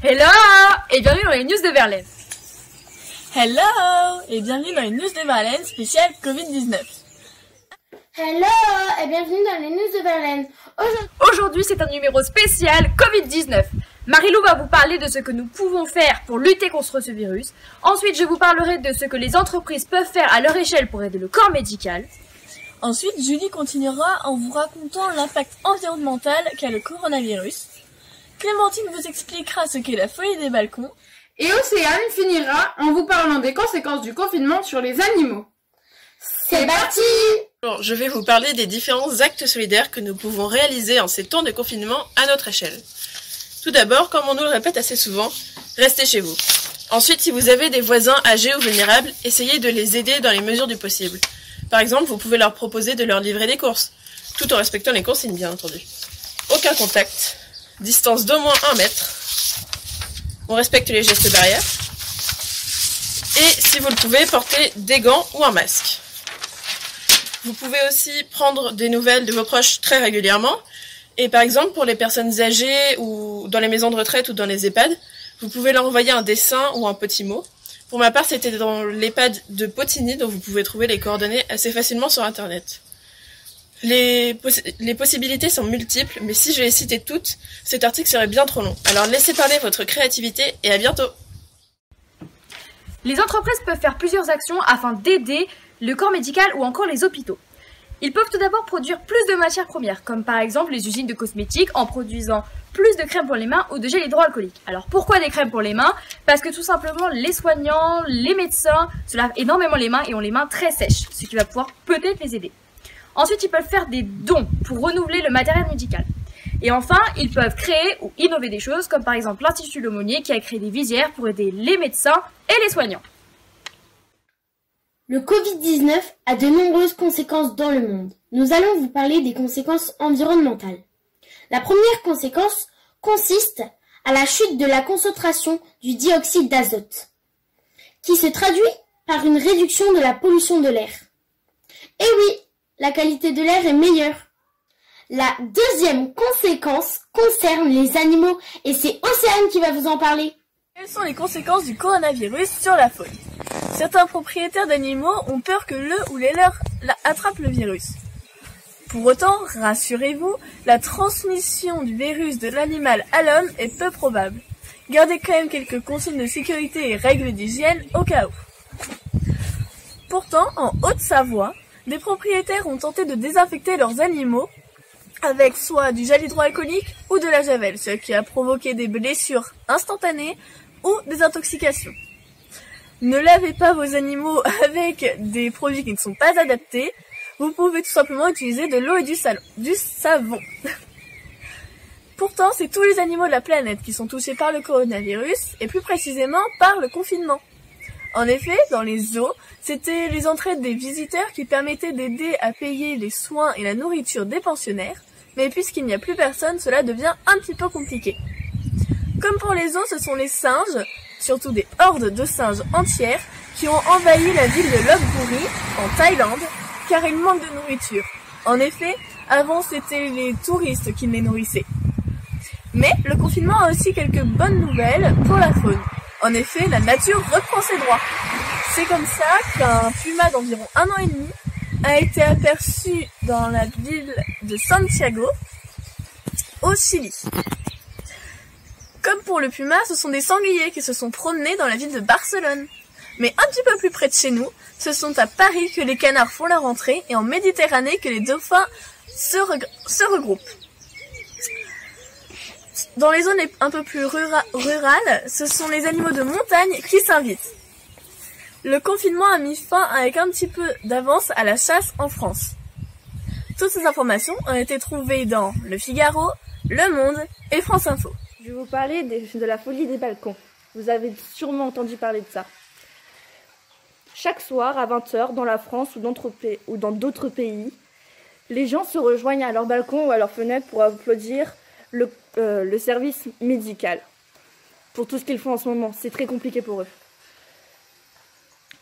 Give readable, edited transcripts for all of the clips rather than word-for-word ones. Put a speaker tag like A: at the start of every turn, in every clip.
A: Hello et bienvenue dans les news de Verlaine.
B: Hello et bienvenue dans les news de Verlaine spécial Covid-19.
C: Hello et bienvenue dans les news de Verlaine.
A: Aujourd'hui c'est un numéro spécial Covid-19. Marilou va vous parler de ce que nous pouvons faire pour lutter contre ce virus. Ensuite je vous parlerai de ce que les entreprises peuvent faire à leur échelle pour aider le corps médical.
B: Ensuite Julie continuera en vous racontant l'impact environnemental qu'a le coronavirus. Clémentine vous expliquera ce qu'est la folie des balcons.
D: Et Océane finira en vous parlant des conséquences du confinement sur les animaux.
C: C'est parti!
E: Bon, je vais vous parler des différents actes solidaires que nous pouvons réaliser en ces temps de confinement à notre échelle. Tout d'abord, comme on nous le répète assez souvent, restez chez vous. Ensuite, si vous avez des voisins âgés ou vulnérables, essayez de les aider dans les mesures du possible. Par exemple, vous pouvez leur proposer de leur livrer des courses, tout en respectant les consignes bien entendu. Aucun contact, distance d'au moins 1 mètre, on respecte les gestes barrières, et si vous le pouvez, portez des gants ou un masque. Vous pouvez aussi prendre des nouvelles de vos proches très régulièrement, et par exemple pour les personnes âgées ou dans les maisons de retraite ou dans les EHPAD, vous pouvez leur envoyer un dessin ou un petit mot. Pour ma part, c'était dans l'EHPAD de Potigny, dont vous pouvez trouver les coordonnées assez facilement sur internet. Les possibilités sont multiples, mais si je les citais toutes, cet article serait bien trop long. Alors laissez parler votre créativité et à bientôt.
A: Les entreprises peuvent faire plusieurs actions afin d'aider le corps médical ou encore les hôpitaux. Ils peuvent tout d'abord produire plus de matières premières, comme par exemple les usines de cosmétiques en produisant plus de crème pour les mains ou de gel hydroalcoolique. Alors pourquoi des crèmes pour les mains? Parce que tout simplement les soignants, les médecins se lavent énormément les mains et ont les mains très sèches, ce qui va pouvoir peut-être les aider. Ensuite, ils peuvent faire des dons pour renouveler le matériel médical. Et enfin, ils peuvent créer ou innover des choses, comme par exemple l'Institut L'aumônier qui a créé des visières pour aider les médecins et les soignants.
C: Le Covid-19 a de nombreuses conséquences dans le monde. Nous allons vous parler des conséquences environnementales. La première conséquence consiste à la chute de la concentration du dioxyde d'azote, qui se traduit par une réduction de la pollution de l'air. Et oui, la qualité de l'air est meilleure. La deuxième conséquence concerne les animaux et c'est Océane qui va vous en parler.
B: Quelles sont les conséquences du coronavirus sur la faune? Certains propriétaires d'animaux ont peur que le ou les leurs attrapent le virus. Pour autant, rassurez-vous, la transmission du virus de l'animal à l'homme est peu probable. Gardez quand même quelques consignes de sécurité et règles d'hygiène au cas où. Pourtant, en Haute-Savoie, des propriétaires ont tenté de désinfecter leurs animaux avec soit du gel hydroalcoolique ou de la javel, ce qui a provoqué des blessures instantanées ou des intoxications. Ne lavez pas vos animaux avec des produits qui ne sont pas adaptés. Vous pouvez tout simplement utiliser de l'eau et du savon. Pourtant, c'est tous les animaux de la planète qui sont touchés par le coronavirus, et plus précisément par le confinement. En effet, dans les zoos, c'était les entrées des visiteurs qui permettaient d'aider à payer les soins et la nourriture des pensionnaires, mais puisqu'il n'y a plus personne, cela devient un petit peu compliqué. Comme pour les zoos, ce sont les singes, surtout des hordes de singes entières, qui ont envahi la ville de Lopburi, en Thaïlande, car il manque de nourriture. En effet, avant c'était les touristes qui les nourrissaient. Mais le confinement a aussi quelques bonnes nouvelles pour la faune. En effet, la nature reprend ses droits. C'est comme ça qu'un puma d'environ 1 an et demi a été aperçu dans la ville de Santiago, au Chili. Comme pour le puma, ce sont des sangliers qui se sont promenés dans la ville de Barcelone. Mais un petit peu plus près de chez nous, ce sont à Paris que les canards font leur entrée et en Méditerranée que les dauphins se regroupent. Dans les zones un peu plus rurales, ce sont les animaux de montagne qui s'invitent. Le confinement a mis fin avec un petit peu d'avance à la chasse en France. Toutes ces informations ont été trouvées dans Le Figaro, Le Monde et France Info.
F: Je vais vous parler de la folie des balcons. Vous avez sûrement entendu parler de ça. Chaque soir, à 20h, dans la France ou dans d'autres pays, les gens se rejoignent à leur balcon ou à leur fenêtre pour applaudir le service médical. Pour tout ce qu'ils font en ce moment, c'est très compliqué pour eux.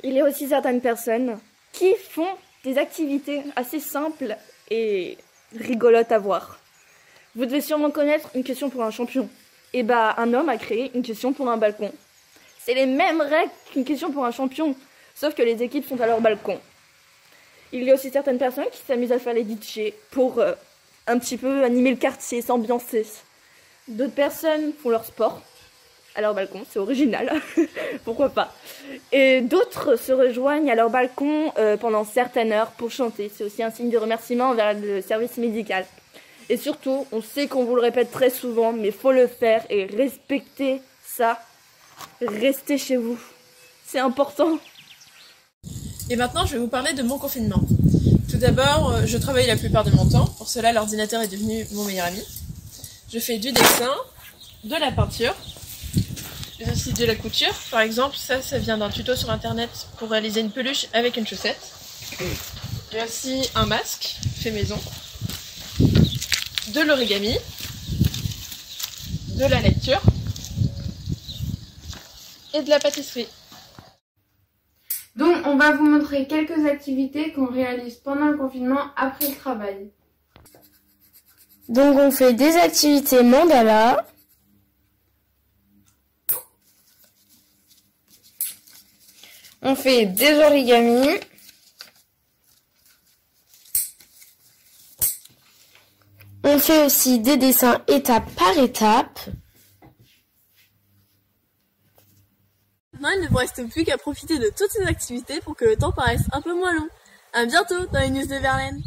F: Il y a aussi certaines personnes qui font des activités assez simples et rigolotes à voir. Vous devez sûrement connaître une question pour un champion. Et bah, un homme a créé une question pour un balcon. C'est les mêmes règles qu'une question pour un champion, sauf que les équipes sont à leur balcon. Il y a aussi certaines personnes qui s'amusent à faire les DJ pour un petit peu animer le quartier, s'ambiancer. D'autres personnes font leur sport à leur balcon, c'est original, pourquoi pas. Et d'autres se rejoignent à leur balcon pendant certaines heures pour chanter. C'est aussi un signe de remerciement envers le service médical. Et surtout, on sait qu'on vous le répète très souvent, mais faut le faire et respecter ça. Restez chez vous, c'est important.
E: Et maintenant, je vais vous parler de mon confinement. Tout d'abord, je travaille la plupart de mon temps. Pour cela, l'ordinateur est devenu mon meilleur ami. Je fais du dessin, de la peinture, mais aussi de la couture. Par exemple, ça vient d'un tuto sur internet pour réaliser une peluche avec une chaussette. J'ai aussi un masque fait maison, de l'origami, de la lecture et de la pâtisserie.
D: Donc, on va vous montrer quelques activités qu'on réalise pendant le confinement après le travail.
C: Donc on fait des activités mandala. On fait des origamis. On fait aussi des dessins étape par étape.
B: Maintenant, il ne vous reste plus qu'à profiter de toutes ces activités pour que le temps paraisse un peu moins long. À bientôt dans les news de Verlaine.